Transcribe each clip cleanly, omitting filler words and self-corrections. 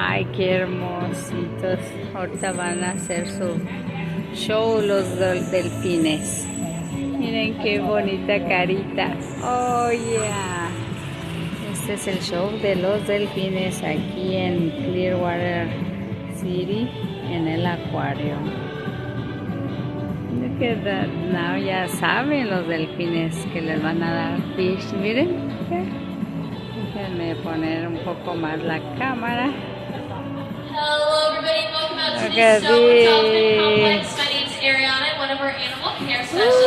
Ay, qué hermositos. Ahorita van a hacer su show los delfines. Miren qué bonita carita. Oh, yeah. Este es el show de los delfines aquí en Clearwater City, en el acuario. Look at that. Now ya saben los delfines que les van a dar fish. Miren. Déjenme poner un poco más la cámara. Hello everybody, welcome out to the Stone Dolphin Complex. My name is Ariana, one of our animal care specialists.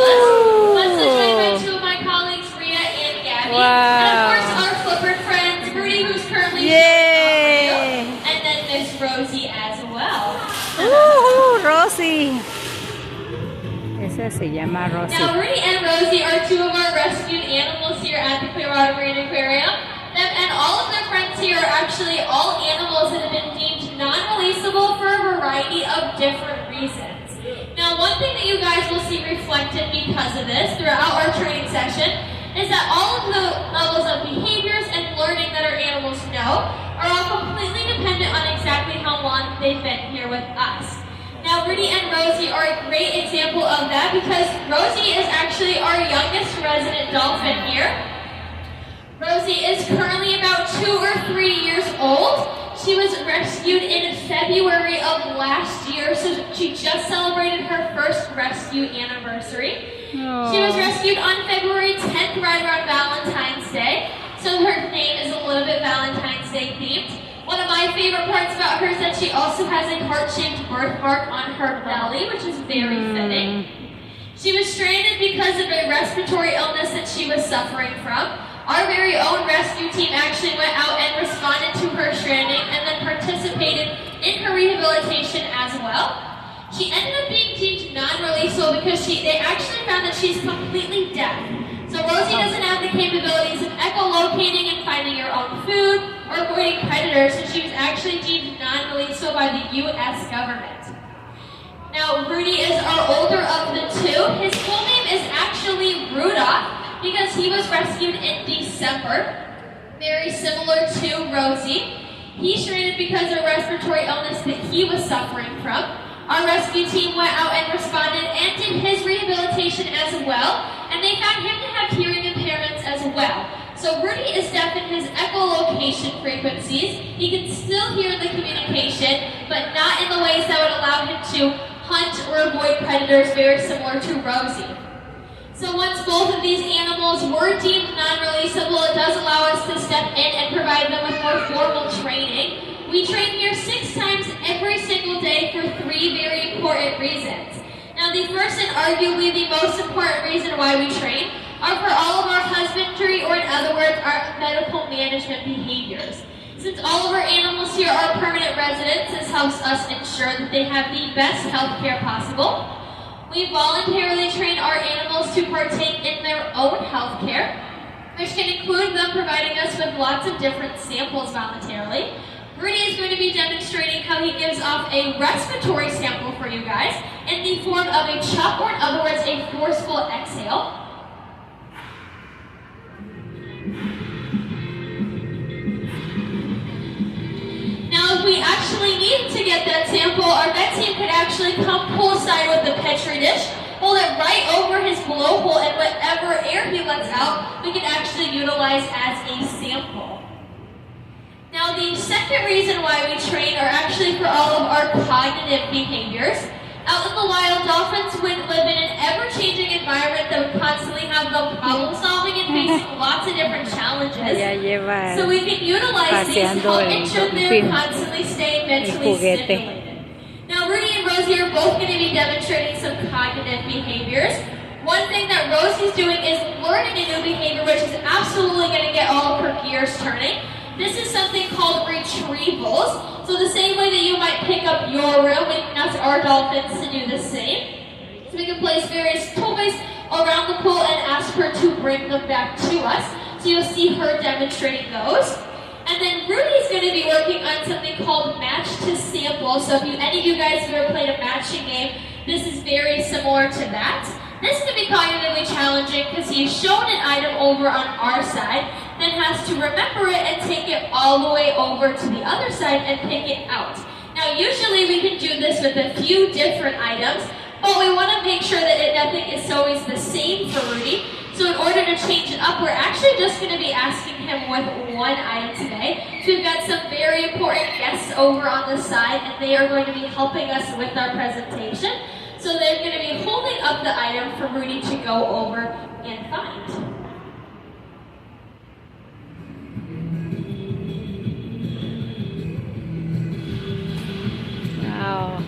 Let's join by two of my colleagues, Rhea and Gabby. Wow. And of course our flipper friends, Rudy, who's currently showing off for you, and then Miss Rosie as well. Rosie. Esa se llama Rosie. Now Rudy and Rosie are two of our rescued animals here at the Clearwater Marine Aquarium. Them and all of their friends here are actually all animals that have been deemed non-releasable for a variety of different reasons. Now, one thing that you guys will see reflected because of this throughout our training session is that all of the levels of behaviors and learning that our animals know are all completely dependent on exactly how long they've been here with us. Now, Rudy and Rosie are a great example of that because Rosie is actually our youngest resident dolphin here. Rosie is currently about 2 or 3 years old. She was rescued in February of last year, so she just celebrated her first rescue anniversary. Aww. She was rescued on February 10th, right around Valentine's Day, so her name is a little bit Valentine's Day themed. One of my favorite parts about her is that she also has a heart-shaped birthmark on her belly, which is very fitting. She was stranded because of a respiratory illness that she was suffering from. Our very own rescue team actually went out and responded to her stranding and then participated in her rehabilitation as well. She ended up being deemed non-releasable because they actually found that she's completely deaf. So Rosie doesn't have the capabilities of echolocating and finding her own food or avoiding predators, so she was actually deemed non-releasable by the U.S. government. Now, Rudy is our older of the two. His full name is actually Rudolph, because he was rescued in December, very similar to Rosie. He stranded because of a respiratory illness that he was suffering from. Our rescue team went out and responded and did his rehabilitation as well, and they found him to have hearing impairments as well. So Rudy is deaf in his echolocation frequencies. He can still hear the communication, but not in the ways that would allow him to hunt or avoid predators, very similar to Rosie. So once both of these animals were deemed non-releasable, it does allow us to step in and provide them with more formal training. We train here 6 times every single day for 3 very important reasons. Now the first and arguably the most important reason why we train are for all of our husbandry, or in other words, our medical management behaviors. Since all of our animals here are permanent residents, this helps us ensure that they have the best health care possible. We voluntarily train our animals to partake in their own health care, which can include them providing us with lots of different samples voluntarily. Rudy is going to be demonstrating how he gives off a respiratory sample for you guys in the form of a chuck, or in other words, a forceful exhale. Now, if we actually need to get that sample, our vet team could actually come poolside with the Petri dish, hold it right over his blowhole, and whatever air he lets out, we can actually utilize as a sample. Now, the second reason why we train are actually for all of our cognitive behaviors. Out in the wild, dolphins would live in an ever-changing environment that would constantly have them problem-solving and facing lots of different challenges. So we can utilize these to help ensure they're constantly staying mentally stimulated. Now, Rudy and Rosie are both going to be demonstrating some cognitive behaviors. One thing that Rosie's doing is learning a new behavior, which is absolutely going to get all of her gears turning. This is something called retrievals. So the same way that you might pick up your room, we can ask our dolphins to do the same. So we can place various toys around the pool and ask her to bring them back to us. So you'll see her demonstrating those. And then Rudy's going to be working on something called match to sample. So if any of you guys have ever played a matching game, this is very similar to that. This can be cognitively challenging because he's shown an item over on our side, then has to remember it and take it off all the way over to the other side and pick it out. Now usually we can do this with a few different items, but we want to make sure that nothing is always the same for Rudy. So in order to change it up, we're actually just going to be asking him with one item today. So we've got some very important guests over on the side, and they are going to be helping us with our presentation. So they're going to be holding up the item for Rudy to go over and find. Wow.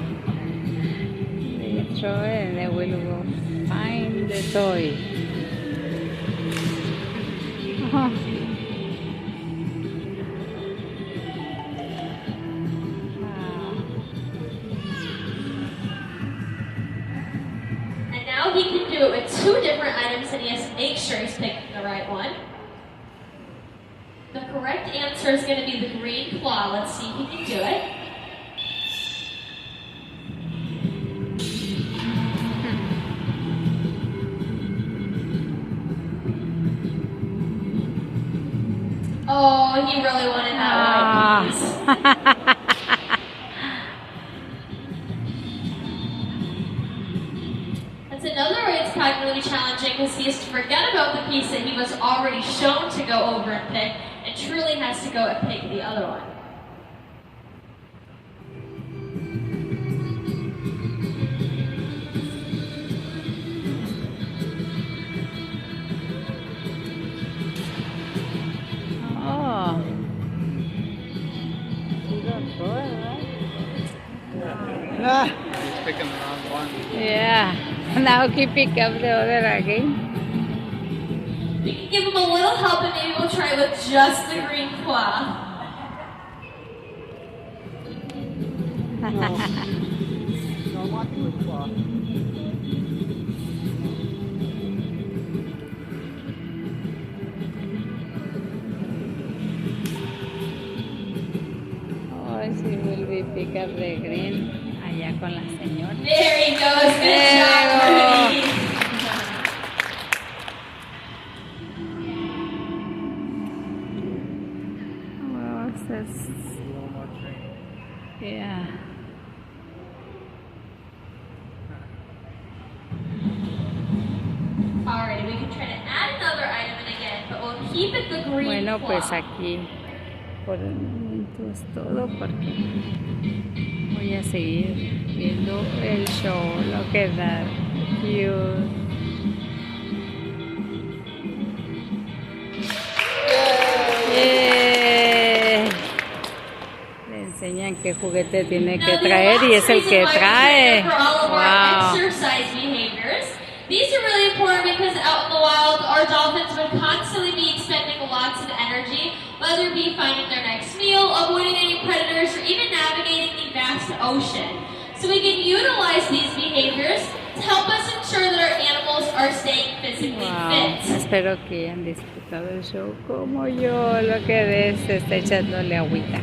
They throw it and they will go find the toy. Wow. And now he can do it with two different items, and he has to make sure he's picking the right one. The correct answer is going to be the green claw. Let's see if he can do it. Oh, he really wanted that white piece. That's another way it's cognitively challenging, because he has to forget about the piece that he was already shown to go over and pick, and truly has to go and pick the other one. He's picking the wrong one. Yeah. Now he pick up the other again. We can give him a little help, and maybe we'll try with just the green claw. No, I want the wood claw. Oh, she will be pick up the green allá con la señora. There he goes. Good job, Rudy. Well, that's, A little more training. yeah. Alright, we can try to add another item in again, but we'll keep it the green Bueno, claw. pues aquí por el momento es todo, porque voy a seguir viendo el show, lo que da. Cute. Yeah. Le enseñan qué juguete tiene que Now, the traer y last es el reason que why we're trae. doing it for all of our Wow. exercise behaviors. These are really important because out in the wild, our dolphins would constantly be expending lots of energy, whether it be finding their next meal, avoiding any predators, or even navigating the vast ocean. So we can utilize these behaviors to help us ensure that our animals are staying physically Wow. fit. Espero que hayan disfrutado el show como yo. Lo que ves está echándole agüita.